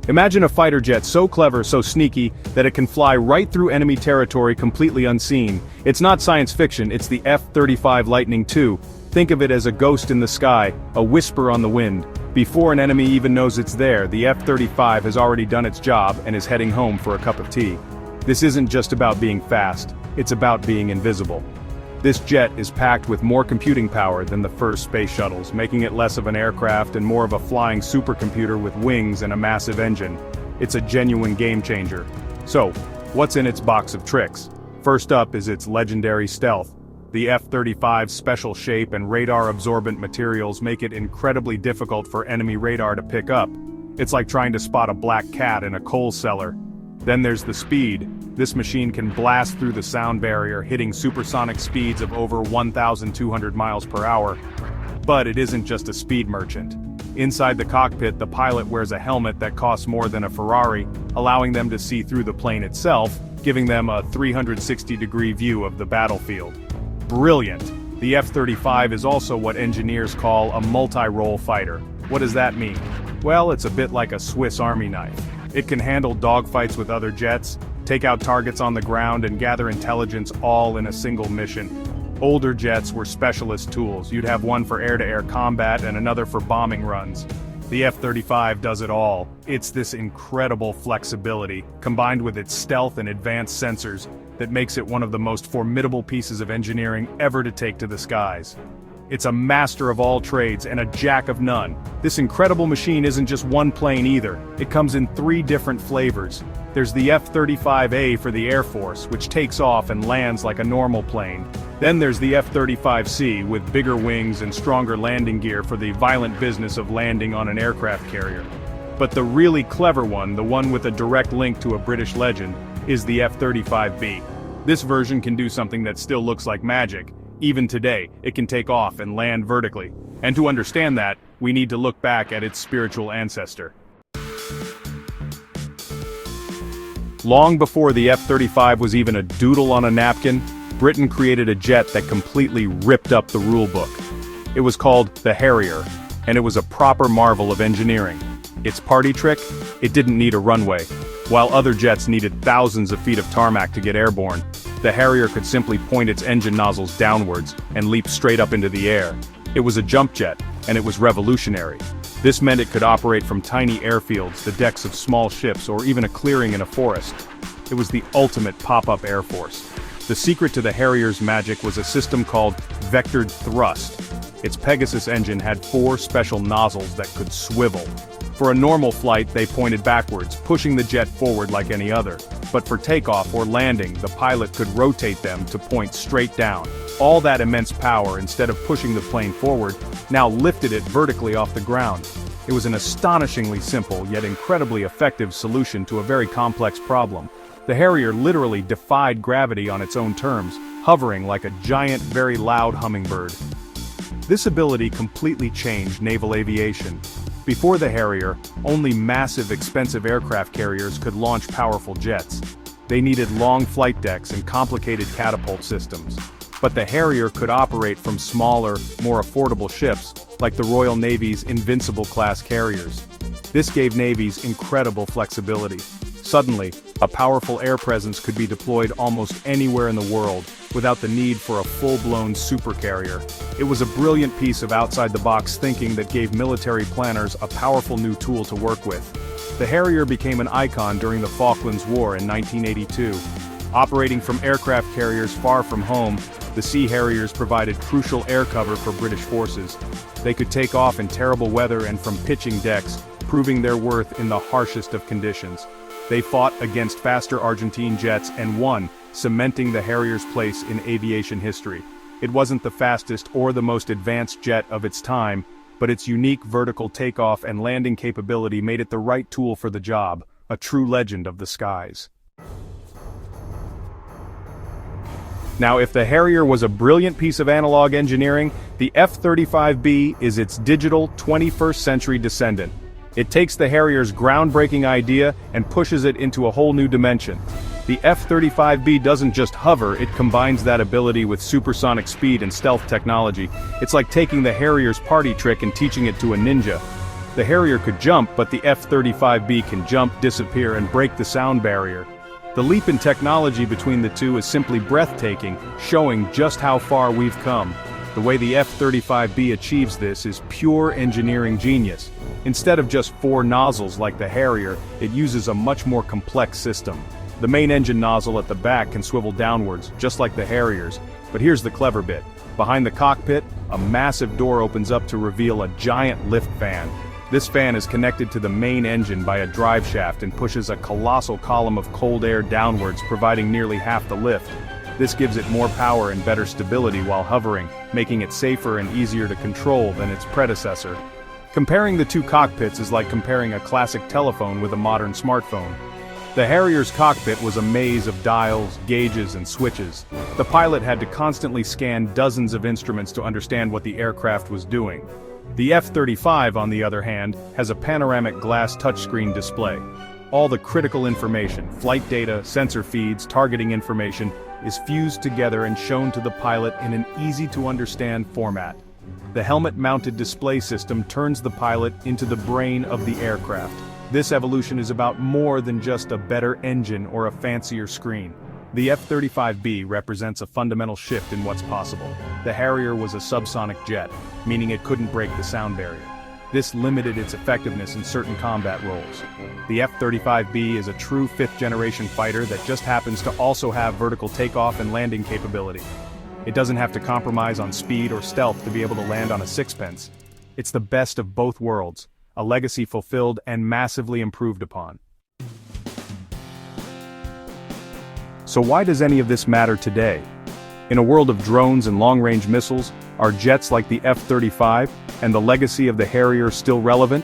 Imagine a fighter jet so clever, so sneaky, that it can fly right through enemy territory completely unseen. It's not science fiction, it's the F-35 Lightning II. Think of it as a ghost in the sky, a whisper on the wind. Before an enemy even knows it's there, the F-35 has already done its job and is heading home for a cup of tea. This isn't just about being fast, it's about being invisible. This jet is packed with more computing power than the first space shuttles, making it less of an aircraft and more of a flying supercomputer with wings and a massive engine. It's a genuine game changer. So, what's in its box of tricks? First up is its legendary stealth. The F-35's special shape and radar-absorbent materials make it incredibly difficult for enemy radar to pick up. It's like trying to spot a black cat in a coal cellar. Then there's the speed. This machine can blast through the sound barrier, hitting supersonic speeds of over 1,200 miles per hour. But it isn't just a speed merchant. Inside the cockpit, the pilot wears a helmet that costs more than a Ferrari, allowing them to see through the plane itself, giving them a 360-degree view of the battlefield. Brilliant! The F-35 is also what engineers call a multirole fighter. What does that mean? Well, it's a bit like a Swiss Army knife. It can handle dogfights with other jets, take out targets on the ground, and gather intelligence all in a single mission. Older jets were specialist tools. You'd have one for air-to-air combat and another for bombing runs. The F-35 does it all. It's this incredible flexibility, combined with its stealth and advanced sensors, that makes it one of the most formidable pieces of engineering ever to take to the skies. It's a master of all trades and a jack of none. This incredible machine isn't just one plane either. It comes in 3 different flavors. There's the F-35A for the Air Force, which takes off and lands like a normal plane. Then there's the F-35C with bigger wings and stronger landing gear for the violent business of landing on an aircraft carrier. But the really clever one, the one with a direct link to a British legend, is the F-35B. This version can do something that still looks like magic. Even today, it can take off and land vertically. And to understand that, we need to look back at its spiritual ancestor. Long before the F-35 was even a doodle on a napkin, Britain created a jet that completely ripped up the rulebook. It was called the Harrier, and it was a proper marvel of engineering. Its party trick? It didn't need a runway. While other jets needed thousands of feet of tarmac to get airborne, the Harrier could simply point its engine nozzles downwards and leap straight up into the air. It was a jump jet, and it was revolutionary. This meant it could operate from tiny airfields, the decks of small ships, or even a clearing in a forest. It was the ultimate pop-up air force. The secret to the Harrier's magic was a system called vectored thrust. Its Pegasus engine had 4 special nozzles that could swivel. For a normal flight, they pointed backwards, pushing the jet forward like any other. But for takeoff or landing, the pilot could rotate them to point straight down. All that immense power, instead of pushing the plane forward, now lifted it vertically off the ground. It was an astonishingly simple, yet incredibly effective solution to a very complex problem. The Harrier literally defied gravity on its own terms, hovering like a giant, very loud hummingbird. This ability completely changed naval aviation. Before the Harrier, only massive, expensive aircraft carriers could launch powerful jets. They needed long flight decks and complicated catapult systems. But the Harrier could operate from smaller, more affordable ships, like the Royal Navy's Invincible-class carriers. This gave navies incredible flexibility. Suddenly, a powerful air presence could be deployed almost anywhere in the world, without the need for a full-blown supercarrier. It was a brilliant piece of outside-the-box thinking that gave military planners a powerful new tool to work with. The Harrier became an icon during the Falklands War in 1982. Operating from aircraft carriers far from home, the Sea Harriers provided crucial air cover for British forces. They could take off in terrible weather and from pitching decks, proving their worth in the harshest of conditions. They fought against faster Argentine jets and won, cementing the Harrier's place in aviation history. It wasn't the fastest or the most advanced jet of its time, but its unique vertical takeoff and landing capability made it the right tool for the job, a true legend of the skies. Now, if the Harrier was a brilliant piece of analog engineering, the F-35B is its digital 21st century descendant. It takes the Harrier's groundbreaking idea and pushes it into a whole new dimension. The F-35B doesn't just hover, it combines that ability with supersonic speed and stealth technology. It's like taking the Harrier's party trick and teaching it to a ninja. The Harrier could jump, but the F-35B can jump, disappear, and break the sound barrier. The leap in technology between the two is simply breathtaking, showing just how far we've come. The way the F-35B achieves this is pure engineering genius. Instead of just 4 nozzles like the Harrier, it uses a much more complex system. The main engine nozzle at the back can swivel downwards, just like the Harrier's. But here's the clever bit. Behind the cockpit, a massive door opens up to reveal a giant lift fan. This fan is connected to the main engine by a drive shaft and pushes a colossal column of cold air downwards, providing nearly half the lift. This gives it more power and better stability while hovering, making it safer and easier to control than its predecessor. Comparing the two cockpits is like comparing a classic telephone with a modern smartphone. The Harrier's cockpit was a maze of dials, gauges, and switches. The pilot had to constantly scan dozens of instruments to understand what the aircraft was doing. The F-35, on the other hand, has a panoramic glass touchscreen display. All the critical information, flight data, sensor feeds, targeting information, is fused together and shown to the pilot in an easy-to-understand format. The helmet-mounted display system turns the pilot into the brain of the aircraft. This evolution is about more than just a better engine or a fancier screen. The F-35B represents a fundamental shift in what's possible. The Harrier was a subsonic jet, meaning it couldn't break the sound barrier. This limited its effectiveness in certain combat roles. The F-35B is a true 5th-generation fighter that just happens to also have vertical takeoff and landing capability. It doesn't have to compromise on speed or stealth to be able to land on a sixpence. It's the best of both worlds, a legacy fulfilled and massively improved upon. So why does any of this matter today? In a world of drones and long-range missiles, are jets like the F-35 and the legacy of the Harrier still relevant?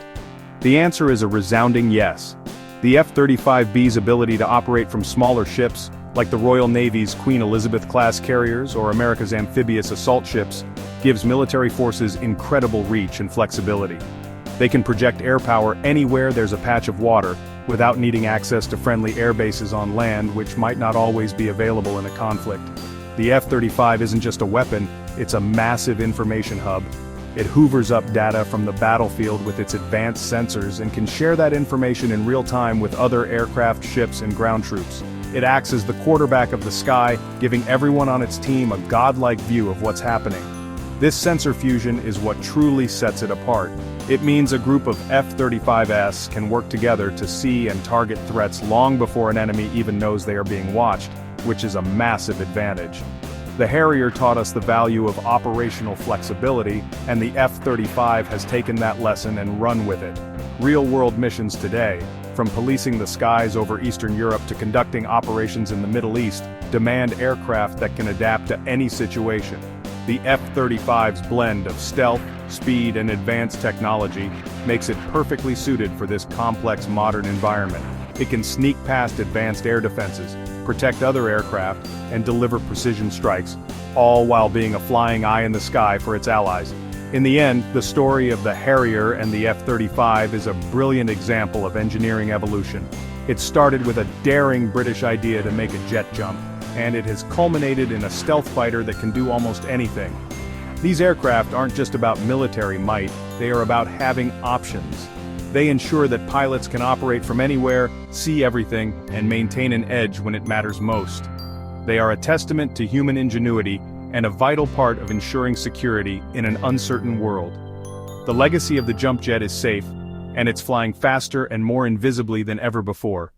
The answer is a resounding yes. The F-35B's ability to operate from smaller ships, like the Royal Navy's Queen Elizabeth-class carriers or America's amphibious assault ships, gives military forces incredible reach and flexibility. They can project air power anywhere there's a patch of water, without needing access to friendly air bases on land, which might not always be available in a conflict. The F-35 isn't just a weapon, it's a massive information hub. It hoovers up data from the battlefield with its advanced sensors and can share that information in real time with other aircraft, ships, and ground troops. It acts as the quarterback of the sky, giving everyone on its team a godlike view of what's happening. This sensor fusion is what truly sets it apart. It means a group of F-35s can work together to see and target threats long before an enemy even knows they are being watched, which is a massive advantage. The Harrier taught us the value of operational flexibility, and the F-35 has taken that lesson and run with it. Real-world missions today, from policing the skies over Eastern Europe to conducting operations in the Middle East, demand aircraft that can adapt to any situation. The F-35's blend of stealth, speed, and advanced technology makes it perfectly suited for this complex modern environment. It can sneak past advanced air defenses, protect other aircraft, and deliver precision strikes, all while being a flying eye in the sky for its allies. In the end, the story of the Harrier and the F-35 is a brilliant example of engineering evolution. It started with a daring British idea to make a jet jump, and it has culminated in a stealth fighter that can do almost anything. These aircraft aren't just about military might, they are about having options. They ensure that pilots can operate from anywhere, see everything, and maintain an edge when it matters most. They are a testament to human ingenuity and a vital part of ensuring security in an uncertain world. The legacy of the jump jet is safe, and it's flying faster and more invisibly than ever before.